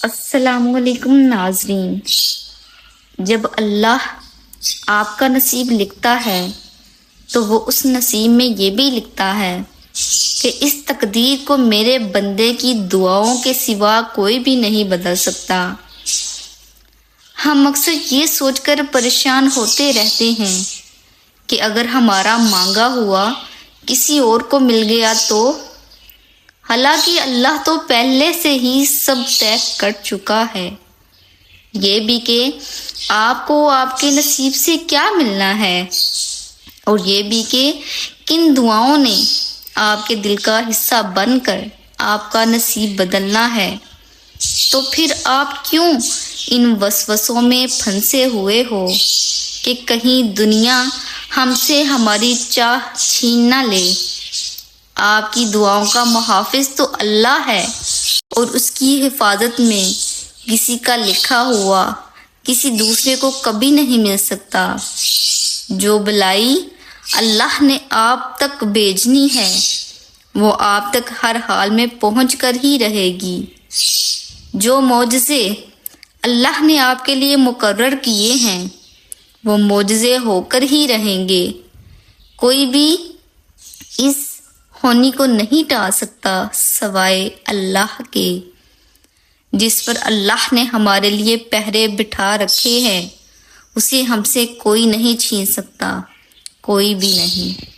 السلام علیکم ناظرین، جب اللہ آپ کا نصیب لکھتا ہے تو وہ اس نصیب میں یہ بھی لکھتا ہے کہ اس تقدیر کو میرے بندے کی دعاؤں کے سوا کوئی بھی نہیں بدل سکتا۔ ہم اکثر یہ سوچ کر پریشان ہوتے رہتے ہیں کہ اگر ہمارا مانگا ہوا کسی اور کو مل گیا تو، حالانکہ اللہ تو پہلے سے ہی سب طے کر چکا ہے، یہ بھی کہ آپ کو آپ کے نصیب سے کیا ملنا ہے، اور یہ بھی کہ کن دعاؤں نے آپ کے دل کا حصہ بن کر آپ کا نصیب بدلنا ہے۔ تو پھر آپ کیوں ان وسوسوں میں پھنسے ہوئے ہو کہ کہیں دنیا ہم سے ہماری چاہ چھین نہ لے؟ آپ کی دعاؤں کا محافظ تو اللہ ہے، اور اس کی حفاظت میں کسی کا لکھا ہوا کسی دوسرے کو کبھی نہیں مل سکتا۔ جو بلائی اللہ نے آپ تک بھیجنی ہے وہ آپ تک ہر حال میں پہنچ کر ہی رہے گی۔ جو معجزے اللہ نے آپ کے لیے مقرر کیے ہیں وہ معجزے ہو کر ہی رہیں گے۔ کوئی بھی اس ہونی کو نہیں ٹال سکتا سوائے اللہ کے، جس پر اللہ نے ہمارے لیے پہرے بٹھا رکھے ہیں۔ اسے ہم سے کوئی نہیں چھین سکتا، کوئی بھی نہیں۔